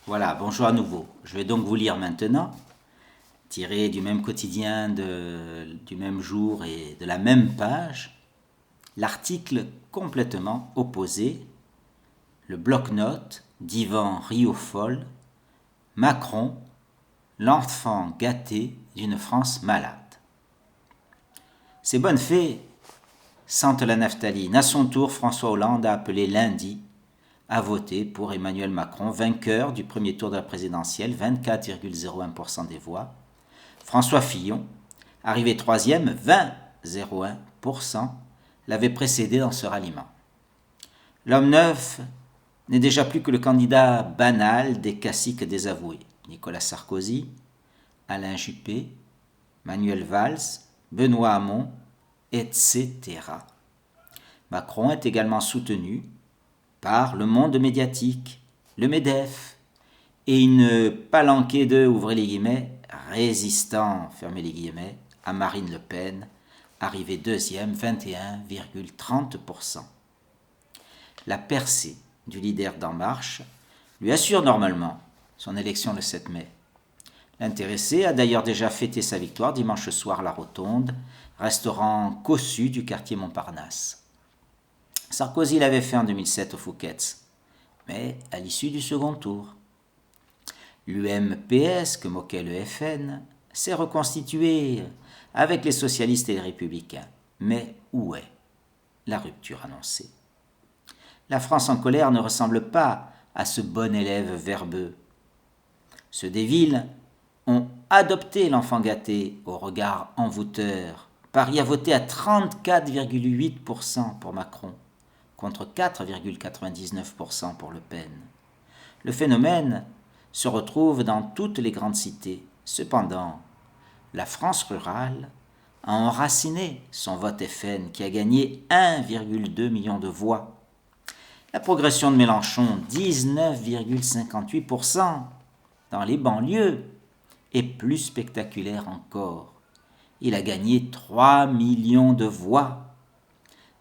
Voilà, bonjour à nouveau. Je vais donc vous lire maintenant, tiré du même quotidien, du même jour et de la même page, l'article complètement opposé, le bloc-notes d'Yvan Riofol, Macron, l'enfant gâté d'une France malade. Ces bonnes fées sentent la naphtaline. À son tour, François Hollande a appelé lundi à voter pour Emmanuel Macron, vainqueur du premier tour de la présidentielle, 24,01% des voix. François Fillon, arrivé troisième, 20,01%, l'avait précédé dans ce ralliement. L'homme neuf n'est déjà plus que le candidat banal des caciques désavoués. Nicolas Sarkozy, Alain Juppé, Manuel Valls, Benoît Hamon, etc. Macron est également soutenu par le monde médiatique, le MEDEF, et une palanquée de, ouvrez les guillemets, résistants, fermez les guillemets, à Marine Le Pen, arrivée deuxième, 21,30%. La percée du leader d'En Marche lui assure normalement son élection le 7 mai. L'intéressé a d'ailleurs déjà fêté sa victoire dimanche soir à la Rotonde, restaurant cossu du quartier Montparnasse. Sarkozy l'avait fait en 2007 au Fouquet's, mais à l'issue du second tour. L'UMPS, que moquait le FN, s'est reconstitué avec les socialistes et les républicains. Mais où est la rupture annoncée? La France en colère ne ressemble pas à ce bon élève verbeux. Ceux des villes ont adopté l'enfant gâté au regard envoûteur. Paris a voté à 34,8% pour Macron, contre 4,99% pour Le Pen. Le phénomène se retrouve dans toutes les grandes cités. Cependant, la France rurale a enraciné son vote FN qui a gagné 1,2 million de voix. La progression de Mélenchon, 19,58% dans les banlieues, est plus spectaculaire encore. Il a gagné 3 millions de voix.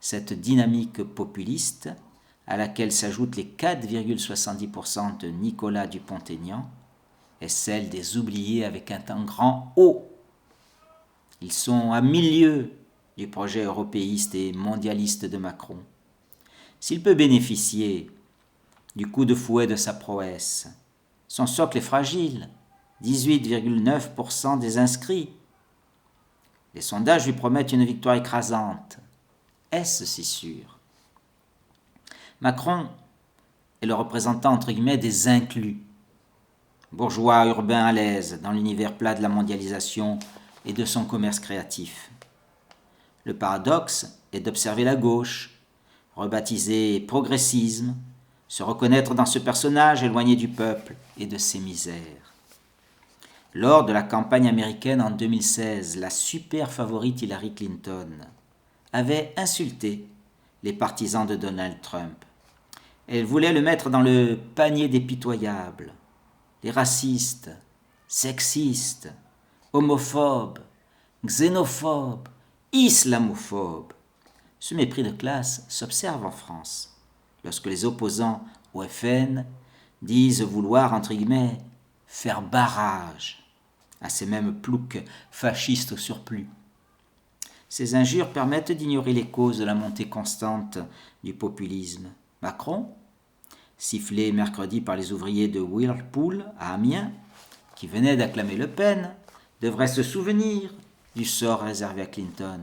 Cette dynamique populiste, à laquelle s'ajoutent les 4,70% de Nicolas Dupont-Aignan, est celle des oubliés avec un grand O. Ils sont à milieu du projet européiste et mondialiste de Macron. S'il peut bénéficier du coup de fouet de sa prouesse, son socle est fragile, 18,9% des inscrits. Les sondages lui promettent une victoire écrasante. Est-ce si sûr? Macron est le représentant entre guillemets des inclus, bourgeois urbains à l'aise dans l'univers plat de la mondialisation et de son commerce créatif. Le paradoxe est d'observer la gauche, rebaptisée progressisme, se reconnaître dans ce personnage éloigné du peuple et de ses misères. Lors de la campagne américaine en 2016, la super favorite Hillary Clinton avait insulté les partisans de Donald Trump. Elle voulait le mettre dans le panier des pitoyables, les racistes, sexistes, homophobes, xénophobes, islamophobes. Ce mépris de classe s'observe en France, lorsque les opposants au FN disent vouloir, entre guillemets, faire barrage à ces mêmes ploucs fascistes au surplus. Ces injures permettent d'ignorer les causes de la montée constante du populisme. Macron, sifflé mercredi par les ouvriers de Whirlpool à Amiens, qui venaient d'acclamer Le Pen, devrait se souvenir du sort réservé à Clinton.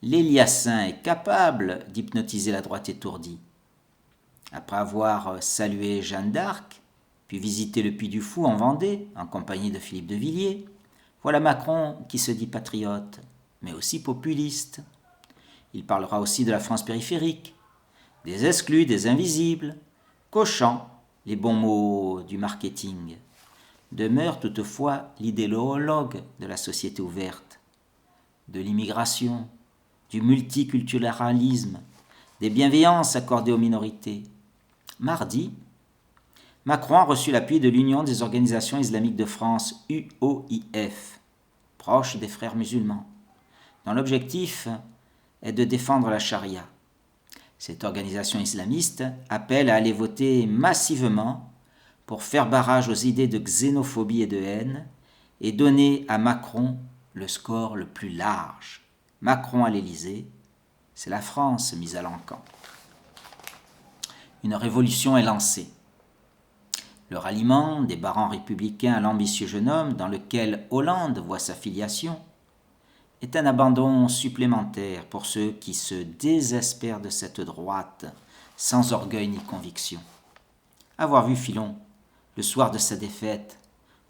L'Éliassin est capable d'hypnotiser la droite étourdie. Après avoir salué Jeanne d'Arc, puis visité le Puy du Fou en Vendée, en compagnie de Philippe de Villiers, voilà Macron qui se dit patriote, mais aussi populiste. Il parlera aussi de la France périphérique, des exclus, des invisibles, cochant les bons mots du marketing. Demeure toutefois l'idéologue de la société ouverte, de l'immigration, du multiculturalisme, des bienveillances accordées aux minorités. Mardi, Macron a reçu l'appui de l'Union des organisations islamiques de France, UOIF, proche des frères musulmans, dont l'objectif est de défendre la charia. Cette organisation islamiste appelle à aller voter massivement pour faire barrage aux idées de xénophobie et de haine et donner à Macron le score le plus large. Macron à l'Élysée, c'est la France mise à l'encan. Une révolution est lancée. Le ralliement des barons républicains à l'ambitieux jeune homme, dans lequel Hollande voit sa filiation, est un abandon supplémentaire pour ceux qui se désespèrent de cette droite, sans orgueil ni conviction. Avoir vu Filon, le soir de sa défaite,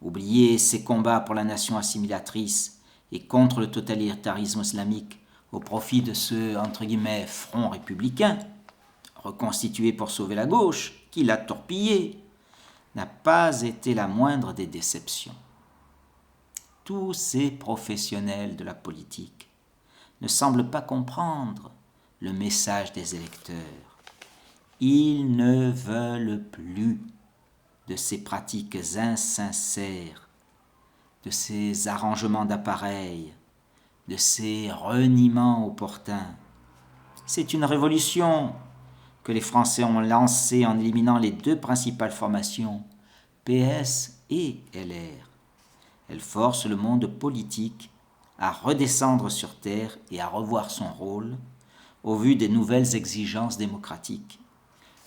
oublier ses combats pour la nation assimilatrice et contre le totalitarisme islamique au profit de ce « front républicain », reconstitué pour sauver la gauche, qui l'a torpillé, n'a pas été la moindre des déceptions. Tous ces professionnels de la politique ne semblent pas comprendre le message des électeurs. Ils ne veulent plus de ces pratiques insincères, de ces arrangements d'appareils, de ces reniements opportuns. C'est une révolution que les Français ont lancée en éliminant les deux principales formations, PS et LR. Elle force le monde politique à redescendre sur terre et à revoir son rôle au vu des nouvelles exigences démocratiques.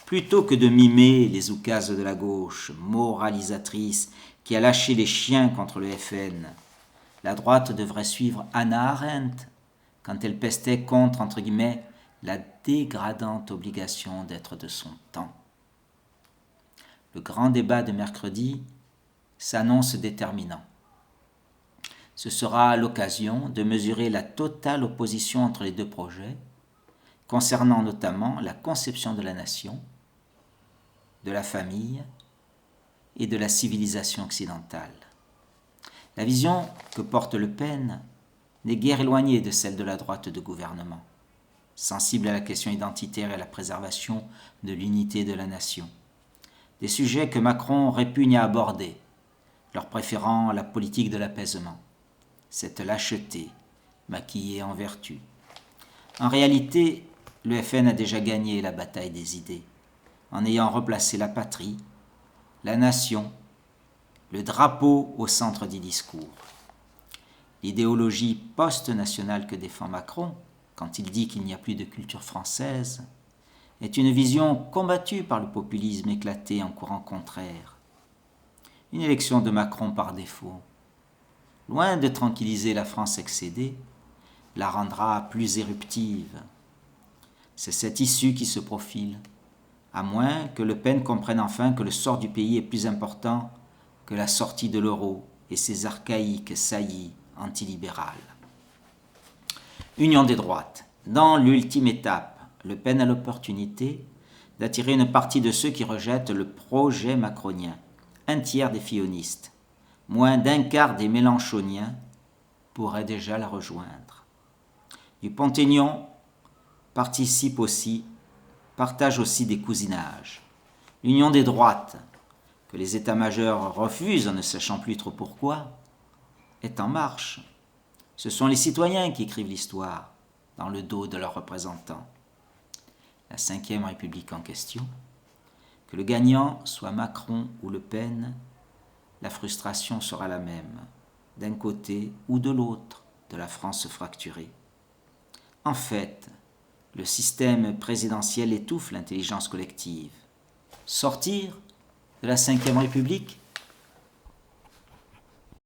Plutôt que de mimer les oukases de la gauche, moralisatrice, qui a lâché les chiens contre le FN, la droite devrait suivre Hannah Arendt quand elle pestait contre, la dégradante obligation d'être de son temps. Le grand débat de mercredi s'annonce déterminant. Ce sera l'occasion de mesurer la totale opposition entre les deux projets, concernant notamment la conception de la nation, de la famille et de la civilisation occidentale. La vision que porte Le Pen n'est guère éloignée de celle de la droite de gouvernement, sensible à la question identitaire et à la préservation de l'unité de la nation. Des sujets que Macron répugne à aborder, leur préférant la politique de l'apaisement. Cette lâcheté, maquillée en vertu. En réalité, le FN a déjà gagné la bataille des idées, en ayant replacé la patrie, la nation, le drapeau au centre du discours. L'idéologie post-nationale que défend Macron, quand il dit qu'il n'y a plus de culture française, est une vision combattue par le populisme éclaté en courant contraire. Une élection de Macron par défaut, loin de tranquilliser la France excédée, la rendra plus éruptive. C'est cette issue qui se profile, à moins que Le Pen comprenne enfin que le sort du pays est plus important que la sortie de l'euro et ses archaïques saillies antilibérales. Union des droites. Dans l'ultime étape, Le Pen a l'opportunité d'attirer une partie de ceux qui rejettent le projet macronien, un tiers des fillonistes. Moins d'un quart des mélenchoniens pourraient déjà la rejoindre. Dupont-Aignan partage aussi des cousinages. L'union des droites, que les états-majors refusent en ne sachant plus trop pourquoi, est en marche. Ce sont les citoyens qui écrivent l'histoire dans le dos de leurs représentants. La Ve République en question, que le gagnant soit Macron ou Le Pen, la frustration sera la même, d'un côté ou de l'autre de la France fracturée. En fait, le système présidentiel étouffe l'intelligence collective. Sortir de la Ve République,